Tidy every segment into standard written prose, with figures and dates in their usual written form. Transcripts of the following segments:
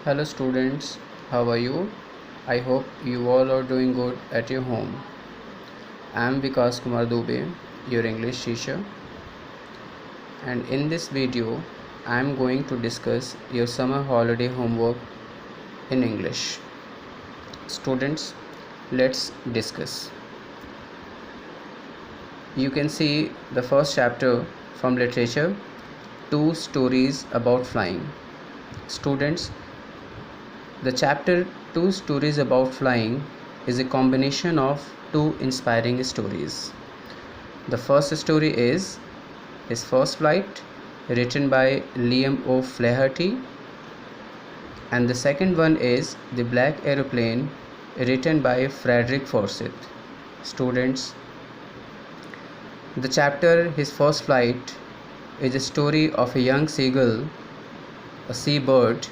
Hello students, how are you? I hope you all are doing good at your home. I am Vikas Kumar Dubey, your English teacher, and in this video I am going to discuss your summer holiday homework in English. Students, let's discuss. You can see the first chapter from literature, Two Stories About Flying. Students, the chapter Two Stories About Flying is a combination of two inspiring stories. The first story is His First Flight, written by Liam O'Flaherty, and the second one is The Black Aeroplane, written by Frederick Forsyth. Students, the chapter His First Flight is a story of a young seagull, a seabird,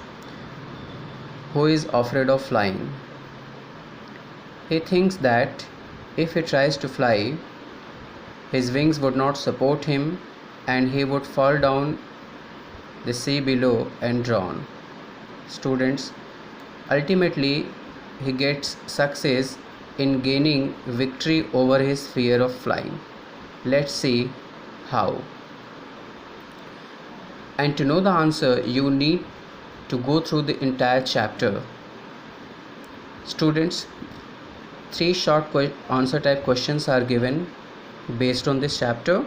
who is afraid of flying. He thinks that if he tries to fly, his wings would not support him and he would fall down the sea below and drown. Students, ultimately he gets success in gaining victory over his fear of flying. Let's see how. And to know the answer, you need to go through the entire chapter. Students, three short answer type questions are given based on this chapter.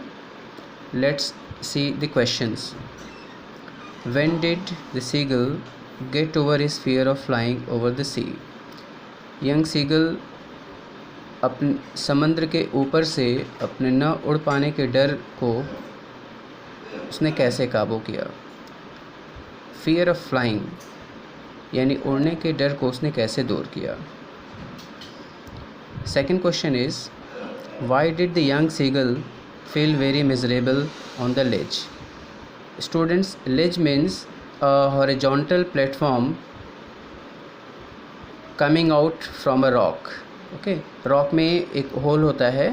Let's see the questions. When did the seagull get over his fear of flying over the sea? Young seagull अपने समुद्र के ऊपर से अपने न उड़ पाने के डर को उसने कैसे काबू किया? फियर ऑफ फ्लाइंग यानी उड़ने के डर को उसने कैसे दूर किया? Second question is why did the young seagull feel very miserable on the ledge? Students, ledge means horizontal platform coming out from a rock. Okay, rock में एक होल होता है,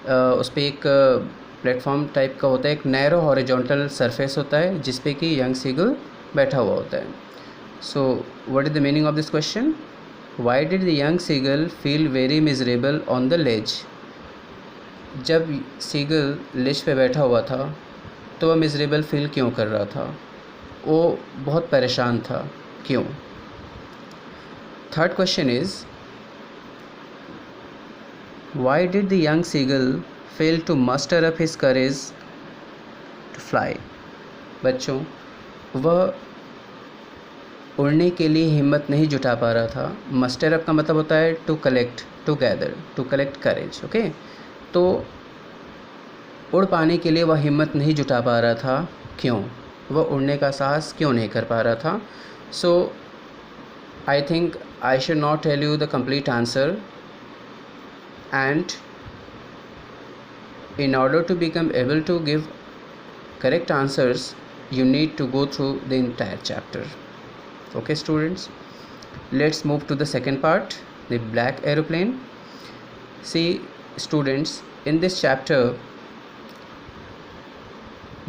उस पर एक प्लेटफॉर्म टाइप का होता है, एक नैरो हॉरिजॉन्टल सरफेस होता है जिस पे कि यंग सीगल बैठा हुआ होता है. So what is the meaning of this question? Why did the young seagull feel very miserable on the ledge? जब सीगल लेज पे बैठा हुआ था तो वह मिजरेबल फील क्यों कर रहा था? वो बहुत परेशान था, क्यों? Third question is why did the young seagull fail to muster up his courage to fly? बच्चों, वह उड़ने के लिए हिम्मत नहीं जुटा पा रहा था. मस्टर अप का मतलब होता है to collect, to gather, to collect courage. Okay, तो उड़ पाने के लिए वह हिम्मत नहीं जुटा पा रहा था, क्यों? वह उड़ने का साहस क्यों नहीं कर पा रहा था? So I think I should not tell you the complete answer, and in order to become able to give correct answers you need to go through the entire chapter. Okay students, let's move to the second part, the black aeroplane. See students, in this chapter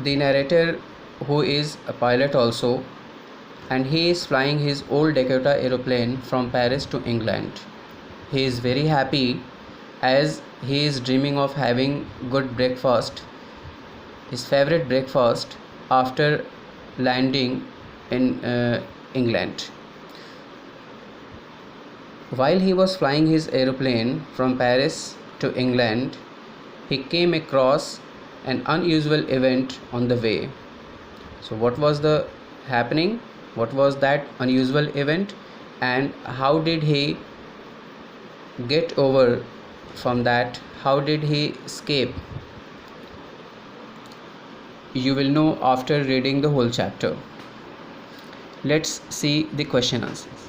the narrator, who is a pilot also, and he is flying his old Dakota aeroplane from Paris to England. He is very happy as he is dreaming of having good breakfast, his favorite breakfast, after landing in England. While he was flying his aeroplane from Paris to England, he came across an unusual event on the way. So what was the happening? What was that unusual event, and how did he get over from that? How did he escape? You will know after reading the whole chapter. Let's see the question answers.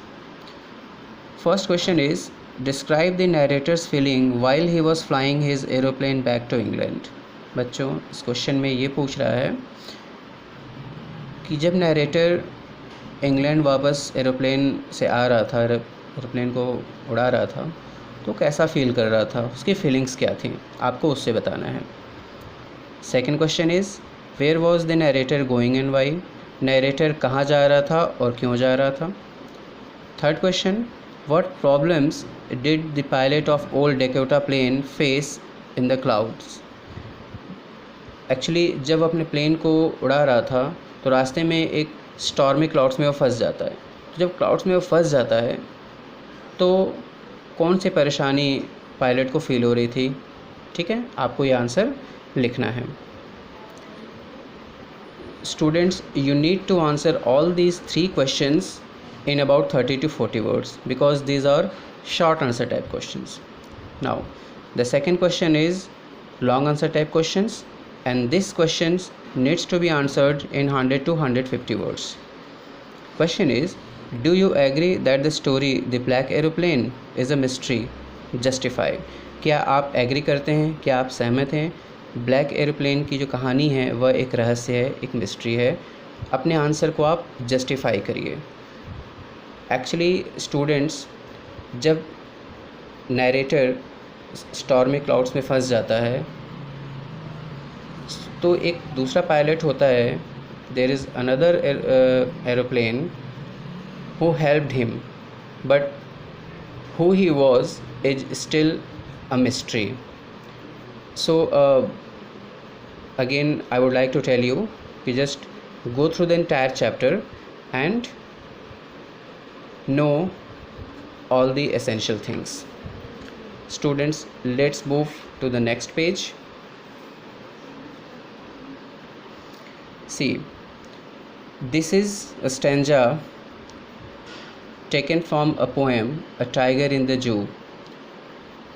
First question is describe the narrator's feeling while he was flying his aeroplane back to England. बच्चों, इस question में ये पूछ रहा है कि जब narrator England वापस एरोप्लेन से आ रहा था, एरोप्लेन को उड़ा रहा था, तो कैसा फील कर रहा था, उसकी फीलिंग्स क्या थी, आपको उससे बताना है. Second question is where was the narrator going and why? Narrator कहाँ जा रहा था और क्यों जा रहा था? Third question, what problems did the pilot of old Dakota plane face in the clouds? Actually जब अपने प्लेन को उड़ा रहा था तो रास्ते में एक स्टॉर्मी क्लाउड्स में वो फंस जाता है। तो जब क्लाउड्स में वो फंस जाता है तो कौन सी परेशानी पायलट को फील हो रही थी? ठीक है, आपको ये आंसर लिखना है। Students, you need to answer all these 3 questions in about 30 to 40 words because these are short answer type questions. Now, the second question is long answer type questions, and these questions needs to be answered in 100 to 150 words. Question is, do you agree that the story The Black Aeroplane is a mystery? Justify. क्या आप agree करते हैं, क्या आप सहमत हैं black aeroplane की जो कहानी है वह एक रहस्य है, एक मिस्ट्री है? अपने आंसर को आप जस्टिफाई करिए। एक्चुअली स्टूडेंट्स, जब नैरेटर स्टॉर्मी क्लाउड्स में फंस जाता है तो एक दूसरा पायलट होता है, there is another aeroplane who helped him, but who he was is still a mystery. So again I would like to tell you, you just go through the entire chapter and know all the essential things. Students, let's move to the next page. See, this is a stanza taken from a poem, A Tiger in the Zoo.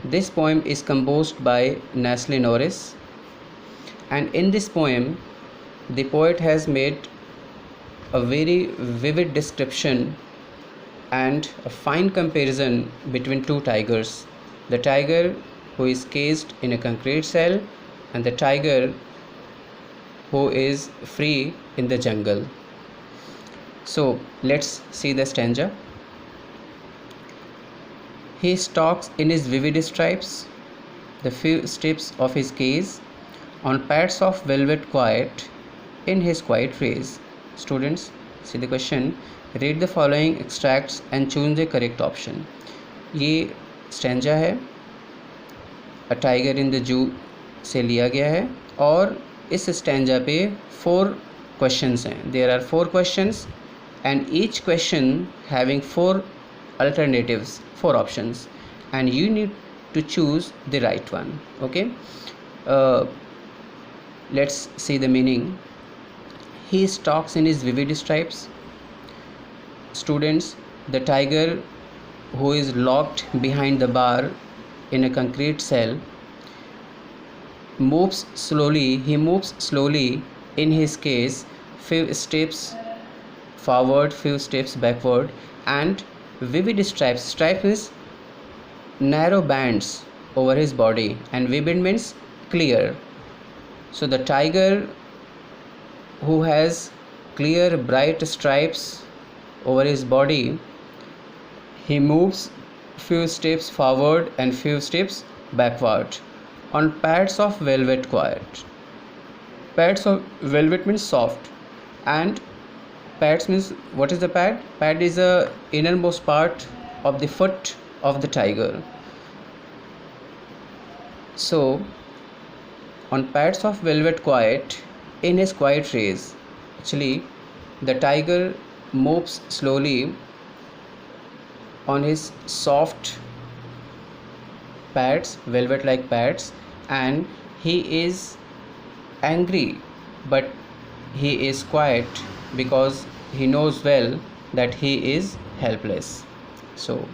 This poem is composed by Nestle Norris, and in this poem the poet has made a very vivid description and a fine comparison between two tigers, the tiger who is caged in a concrete cell and the tiger who is free in the jungle. So let's see the stanza. He stalks in his vivid stripes, the few steps of his cage, on pads of velvet quiet, in his quiet rays. Students, see the question. Read the following extracts and choose the correct option. ये stanza है, a tiger in the zoo से लिया गया है, और इस stanza पे 4 questions हैं. There are 4 questions and each question having 4 alternatives, 4 options, and you need to choose the right one. Okay, let's see the meaning. He stalks in his vivid stripes. Students, the tiger who is locked behind the bar in a concrete cell moves slowly in his cage, few steps forward, few steps backward, and vivid stripes means narrow bands over his body, and vivid means clear. So the tiger who has clear bright stripes over his body, he moves few steps forward and few steps backward on pads of velvet quiet. Pads of velvet means soft, and pads means, what is the pad? Pad is the innermost part of the foot of the tiger. So on pads of velvet quiet, in his quiet rays, actually the tiger moves slowly on his soft pads, velvet like pads, and he is angry, but he is quiet because he knows well that he is helpless. So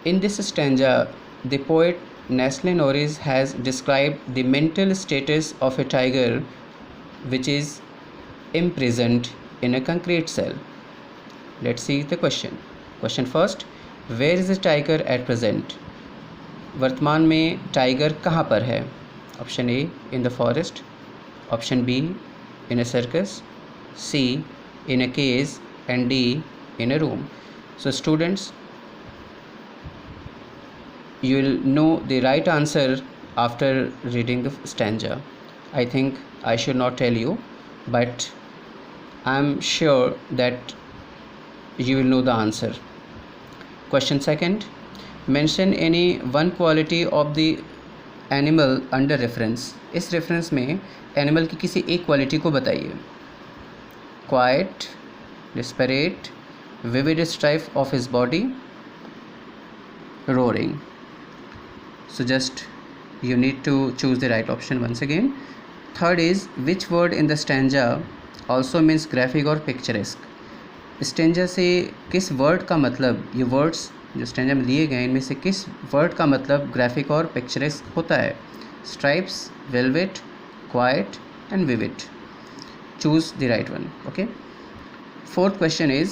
in this stanza, the poet Nestle Norris has described the mental status of a tiger which is imprisoned in a concrete cell. Let's see the question. Question first, where is the tiger at present? वर्तमान में tiger कहाँ पर है? Option A, in the forest. Option B, in a circus, C, in a cage, and D, in a room. So students, you will know the right answer after reading the stanza. I think I should not tell you, but I am sure that you will know the answer. Question second, mention any one quality of the animal under reference. इस reference में animal की किसी एक quality को बताइए. Quiet, desperate, vivid stripe of his body, roaring. So just you need to choose the right option once again. Third is, which word in the stanza also means graphic or picturesque. Stanza से किस word का मतलब, ये words जो stanza में दिए गए इनमें से किस वर्ड का मतलब ग्राफिक और पिक्चरेस्क होता है. Stripes, velvet, quiet and vivid. Choose the right one. Okay. Fourth question is,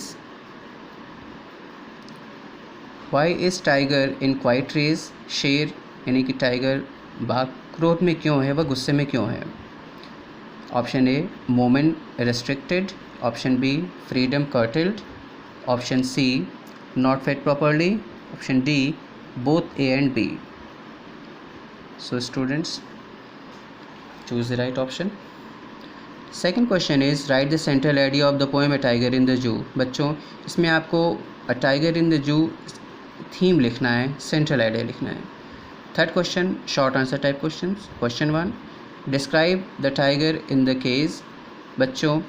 why is tiger in quiet rage. शेर यानी कि टाइगर बाघ क्रोध में क्यों है, वह गुस्से में क्यों है. Option A, moment restricted. Option B, freedom curtailed. Option C, not fed properly. Option D, both A and B. So students, choose the right option. Second question is, write the central idea of the poem A Tiger in the Zoo. बच्चों, इसमें आपको A Tiger in the Zoo theme लिखना है, central idea लिखना है. Third question, short answer type question. Question 1, describe the tiger in the cage. बच्चों,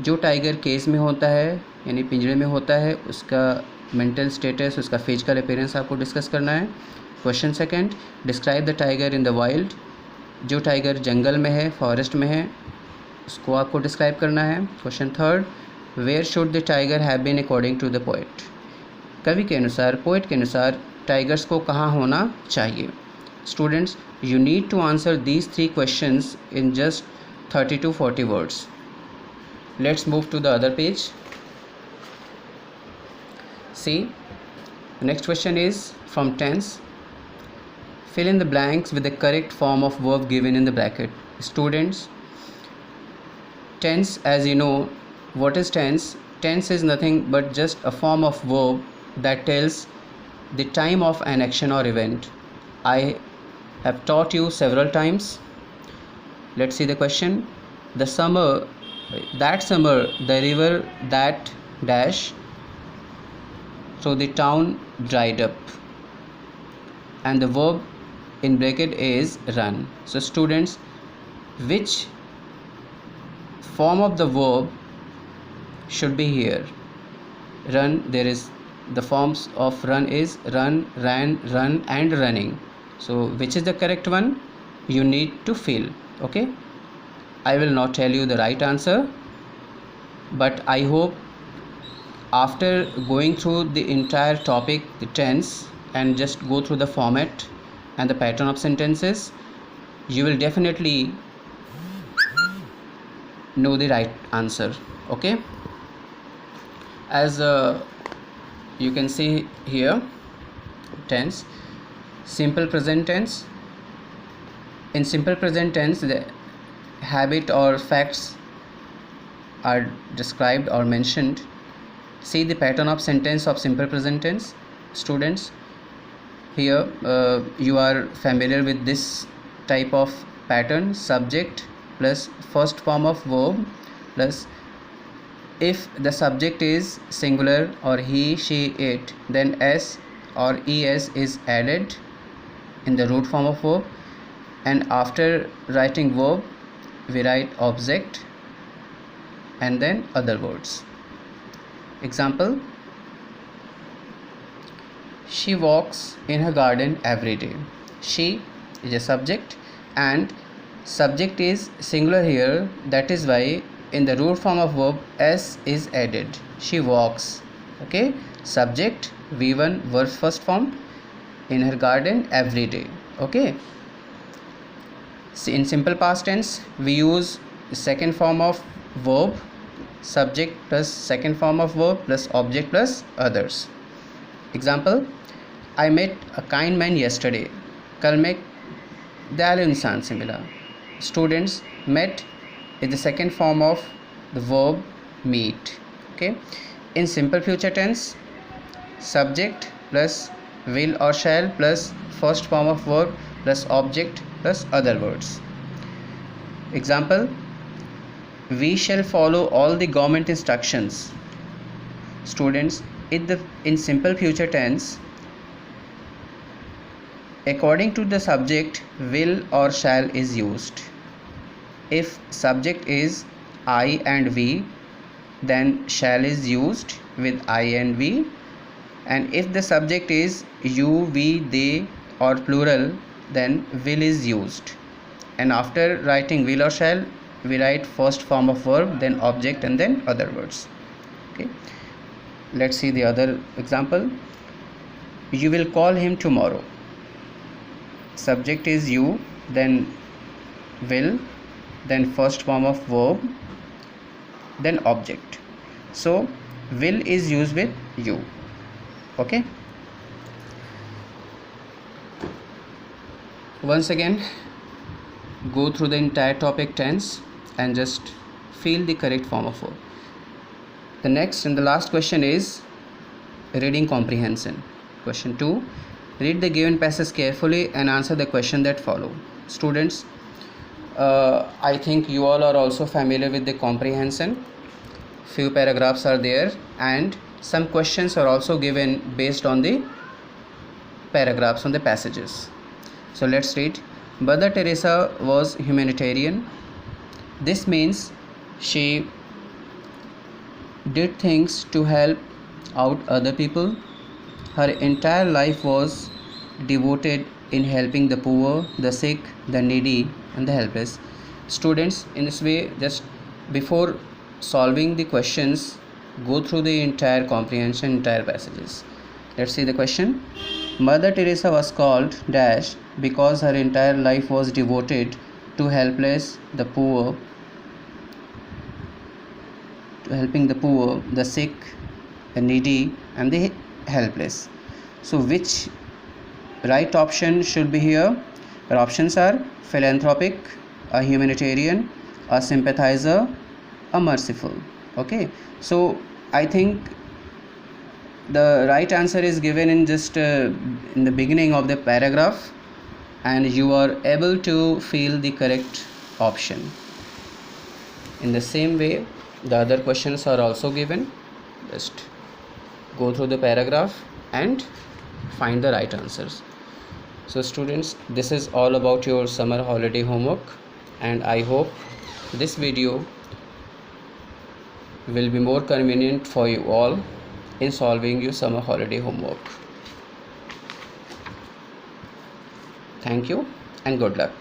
जो tiger cage में होता है यानी पिंजरे में होता है, उसका मेंटल स्टेटस, उसका फिजिकल अपीयरेंस आपको डिस्कस करना है. Question second, describe the tiger in the wild. जो टाइगर जंगल में है, फॉरेस्ट में है, उसको आपको डिस्क्राइब करना है. Question third, where should the tiger have been according to the poet. कवि के अनुसार, पोएट के अनुसार टाइगर्स को कहाँ होना चाहिए. Students, you need to answer these 3 questions in just 30 to 40 words. Let's move to the other page. See, the next question is from tense. Fill in the blanks with the correct form of verb given in the bracket. Students, tense, as you know, what is tense? Tense is nothing but just a form of verb that tells the time of an action or event. I have taught you several times. Let's see the question. That summer the river that dash through the town dried up, and the verb in bracket is run. So students, which form of the verb should be here? Run, there is the forms of run is run, ran, run and running. So which is the correct one? You need to fill. Okay, I will not tell you the right answer, but I hope after going through the entire topic, the tense, and just go through the format and the pattern of sentences, you will definitely know the right answer. Okay, as you can see here, tense, simple present tense. In simple present tense, the habit or facts are described or mentioned. See the pattern of sentence of simple present tense. Students, here you are familiar with this type of pattern: subject plus first form of verb plus, if the subject is singular or he, she, it, then s or es is added in the root form of verb, and after writing verb we write object and then other words. Example, she walks in her garden every day. She is a subject and subject is singular here, that is why in the root form of verb s is added. She walks. Okay, subject v1 verb first form, in her garden every day. Okay, in simple past tense we use second form of verb, subject plus second form of verb plus object plus others. Example, I met a kind man yesterday. कल मैं दयालु इंसान से मिला. Students, met is the second form of the verb meet. Okay, in simple future tense, subject plus will or shall plus first form of verb plus object plus other words. Example, we shall follow all the government instructions. Students, in simple future tense, according to the subject, will or shall is used. If subject is I and we, then shall is used with I and we, and if the subject is you, we, they or plural, then will is used. And after writing will or shall, we write first form of verb, then object, and then other words. Okay, let's see the other example. You will call him tomorrow. Subject is you, then will, then first form of verb, then object. So will is used with you. Okay, once again go through the entire topic tense and just fill the correct form of verb. The next and the last question is reading comprehension. Question 2. Read the given passage carefully and answer the question that follow. Students, I think you all are also familiar with the comprehension. Few paragraphs are there and some questions are also given based on the paragraphs on the passages. So let's read. Mother Teresa was humanitarian. This means she did things to help out other people. Her entire life was devoted in helping the poor, the sick, the needy, and the helpless. Students, in this way, just before solving the questions, go through the entire comprehension, entire passages. Let's see the question. Mother Teresa was called dash because her entire life was devoted to helpless, the poor, to helping the poor, the sick, the needy, and the helpless. So which right option should be here? Our options are philanthropic, a humanitarian, a sympathizer, a merciful. Okay, so I think the right answer is given in just in the beginning of the paragraph, and you are able to fill the correct option. In the same way, the other questions are also given. Just go through the paragraph and find the right answers. So students, this is all about your summer holiday homework, and I hope this video will be more convenient for you all in solving your summer holiday homework. Thank you and good luck.